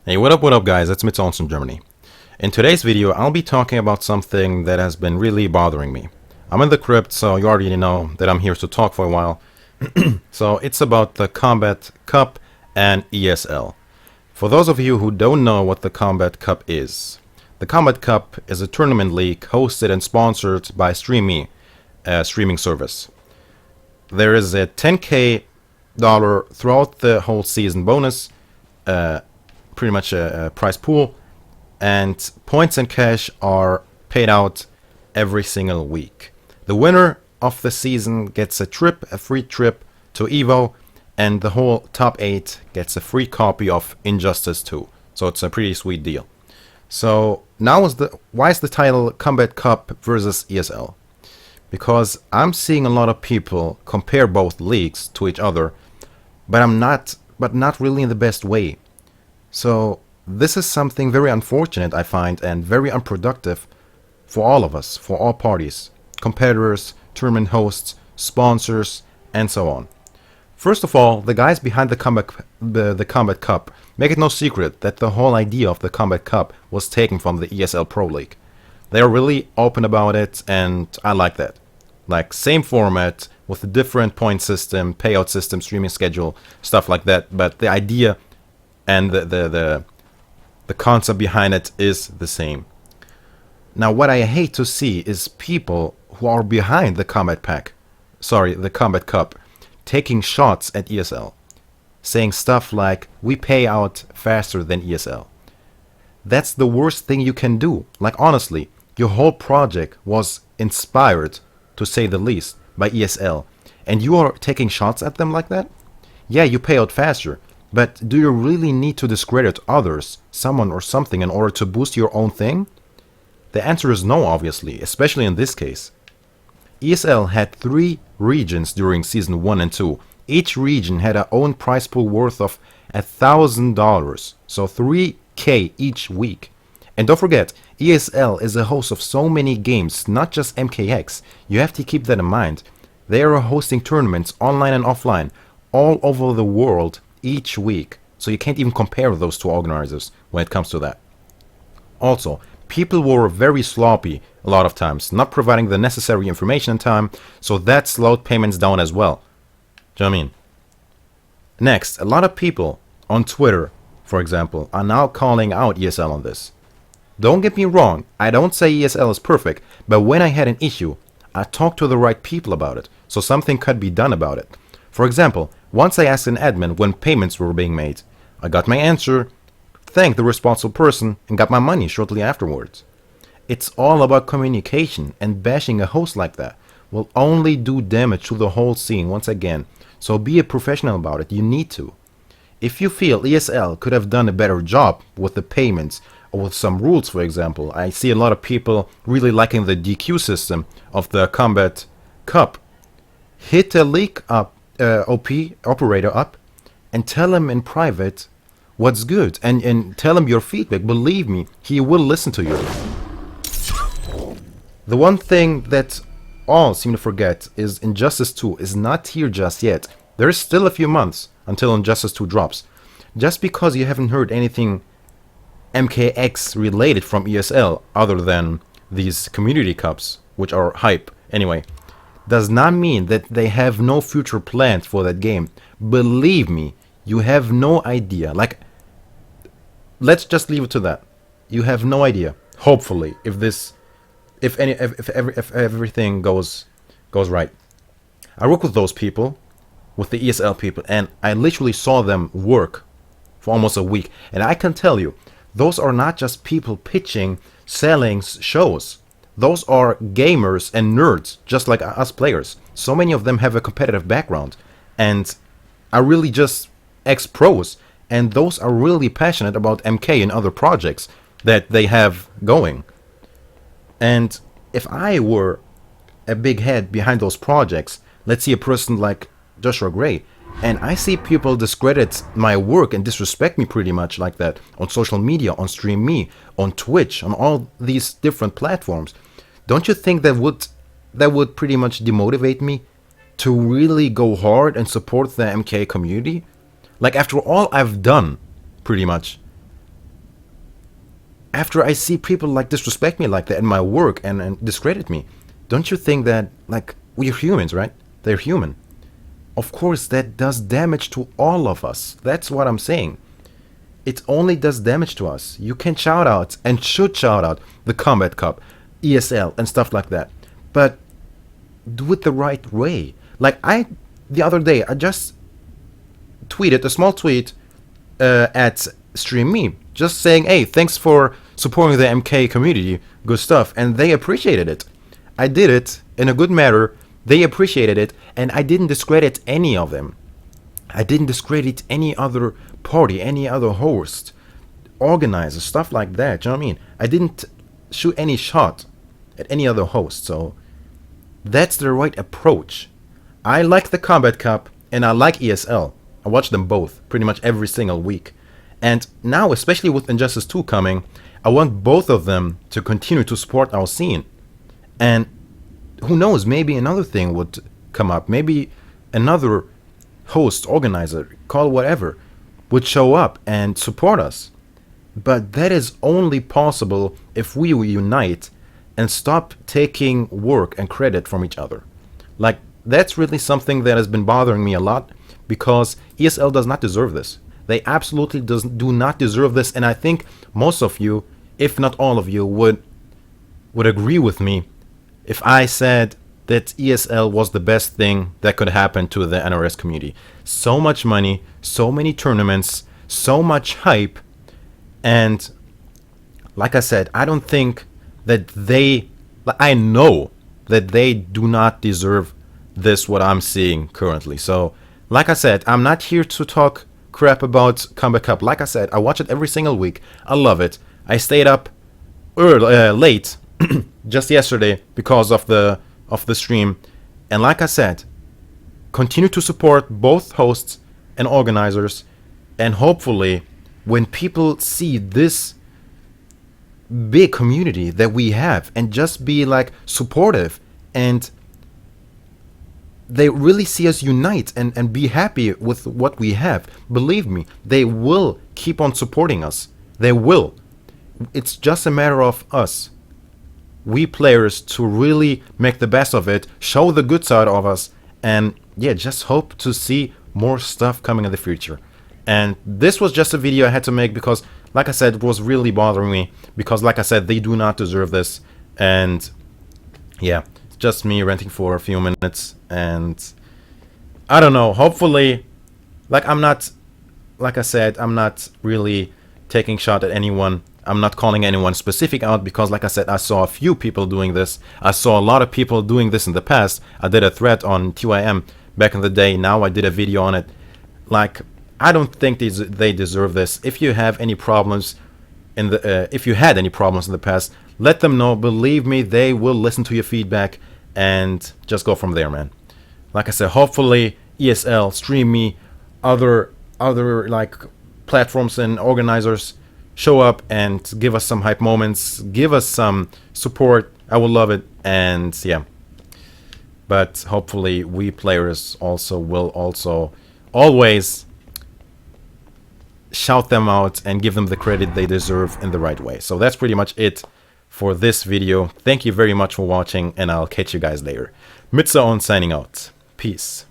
Hey, what up guys, it's Mitsuownes from Germany. In today's video, I'll be talking about something that has been really bothering me. I'm in the crypt, so you already know that I'm here to talk for a while. So it's about the Kombat Cup and ESL. For those of you who don't know what the Kombat Cup is, the Kombat Cup is a tournament league hosted and sponsored by StreamMe, a streaming service. There is a $10K throughout the whole season bonus, pretty much a prize pool, and points and cash are paid out every single week. The winner of the season gets a free trip to Evo, and the whole top 8 gets a free copy of Injustice 2. So it's a pretty sweet deal. So now why is the title Kombat Cup versus ESL? Because I'm seeing a lot of people compare both leagues to each other, but not really in the best way. So this is something very unfortunate, I find, and very unproductive for all of us, for all parties, competitors, tournament hosts, sponsors, and so on. First of all, the guys behind the Kombat Cup make it no secret that the whole idea of the Kombat Cup was taken from the ESL Pro League. They are really open about it, and I like that. Like, same format with a different point system, payout system, streaming schedule, stuff like that, but the idea and the concept behind it is the same. Now, what I hate to see is people who are behind the Kombat Cup, taking shots at ESL, saying stuff like, we pay out faster than ESL. That's the worst thing you can do. Like, honestly, your whole project was inspired, to say the least, by ESL, and you are taking shots at them like that? Yeah, you pay out faster, but do you really need to discredit others, someone or something, in order to boost your own thing? The answer is no, obviously, especially in this case. ESL had 3 regions during Season 1 and 2. Each region had their own prize pool worth of $1,000, so 3K each week. And don't forget, ESL is a host of so many games, not just MKX. You have to keep that in mind. They are hosting tournaments online and offline all over the world each week, so you can't even compare those two organizers when it comes to that. Also, people were very sloppy a lot of times, not providing the necessary information in time, so that slowed payments down as well. Do you know what I mean? Next, a lot of people on Twitter, for example, are now calling out ESL on this. Don't get me wrong, I don't say ESL is perfect, but when I had an issue, I talked to the right people about it, so something could be done about it. For example, once I asked an admin when payments were being made. I got my answer, thanked the responsible person, and got my money shortly afterwards. It's all about communication, and bashing a host like that will only do damage to the whole scene once again, so be a professional about it, you need to. If you feel ESL could have done a better job with the payments, or with some rules, for example, I see a lot of people really liking the DQ system of the Kombat Cup. Hit a league operator up and tell him in private what's good, and tell him your feedback. Believe me, he will listen to you. The one thing that all seem to forget is Injustice 2 is not here just yet. There is still a few months until Injustice 2 drops. Just because you haven't heard anything MKX related from ESL other than these community cups, which are hype anyway, does not mean that they have no future plans for that game. Believe me, you have no idea. Like, let's just leave it to that. You have no idea. Hopefully, if everything goes right. I work with those people, with the ESL people, and I literally saw them work for almost a week. And I can tell you, those are not just people pitching, selling shows. Those are gamers and nerds, just like us players. So many of them have a competitive background, and are really just ex-pros, and those are really passionate about MK and other projects that they have going. And if I were a big head behind those projects, let's see a person like Joshua Gray, and I see people discredit my work and disrespect me pretty much like that on social media, on StreamMe, on Twitch, on all these different platforms. Don't you think that would pretty much demotivate me to really go hard and support the MK community? Like, after all I've done, pretty much, after I see people like disrespect me like that in my work and discredit me, don't you think that, like, we're humans, right? They're human. Of course, that does damage to all of us. That's what I'm saying. It only does damage to us. You can shout out and should shout out the Kombat Cup, ESL, and stuff like that. But do it the right way. Like, the other day, I just tweeted a small tweet at Stream Me, just saying, hey, thanks for supporting the MK community, good stuff, and they appreciated it. I did it in a good manner, they appreciated it, and I didn't discredit any of them. I didn't discredit any other party, any other host, organizer, stuff like that, you know what I mean? I didn't shoot any shot at any other host, so that's the right approach. I like the Kombat Cup, and I like ESL. I watch them both pretty much every single week. And now, especially with Injustice 2 coming, I want both of them to continue to support our scene. And who knows, maybe another thing would come up. Maybe another host, organizer, call whatever, would show up and support us. But that is only possible if we unite and stop taking work and credit from each other. Like, that's really something that has been bothering me a lot, because ESL does not deserve this. They absolutely do not deserve this, and I think most of you, if not all of you, would agree with me if I said that ESL was the best thing that could happen to the NRS community. So much money, so many tournaments, so much hype, and like I said, I don't think that I know that they do not deserve this, what I'm seeing currently. So, like I said, I'm not here to talk crap about Kombat Cup. Like I said, I watch it every single week. I love it. I stayed up late just yesterday because of the stream. And like I said, continue to support both hosts and organizers. And hopefully, when people see this big community that we have and just be like supportive, and they really see us unite and be happy with what we have, believe me, they will keep on supporting us. They will. It's just a matter of us, we players, to really make the best of it, show the good side of us, and yeah, just hope to see more stuff coming in the future. And this was just a video I had to make because, like I said, it was really bothering me, because like I said, they do not deserve this. And yeah, it's just me ranting for a few minutes, and I don't know, hopefully, like I said, I'm not really taking shot at anyone. I'm not calling anyone specific out, because like I said, I saw a few people doing this. I saw a lot of people doing this in the past. I did a thread on TYM back in the day. Now I did a video on it. Like, I don't think they deserve this. If you have any problems if you had any problems in the past, let them know. Believe me, they will listen to your feedback and just go from there, man. Like I said, hopefully ESL, Stream Me, other like platforms and organizers show up and give us some hype moments, give us some support. I would love it. And yeah, but hopefully we players will always shout them out and give them the credit they deserve in the right way. So that's pretty much it for this video. Thank you very much for watching, and I'll catch you guys later. Mitsuownes signing out. Peace.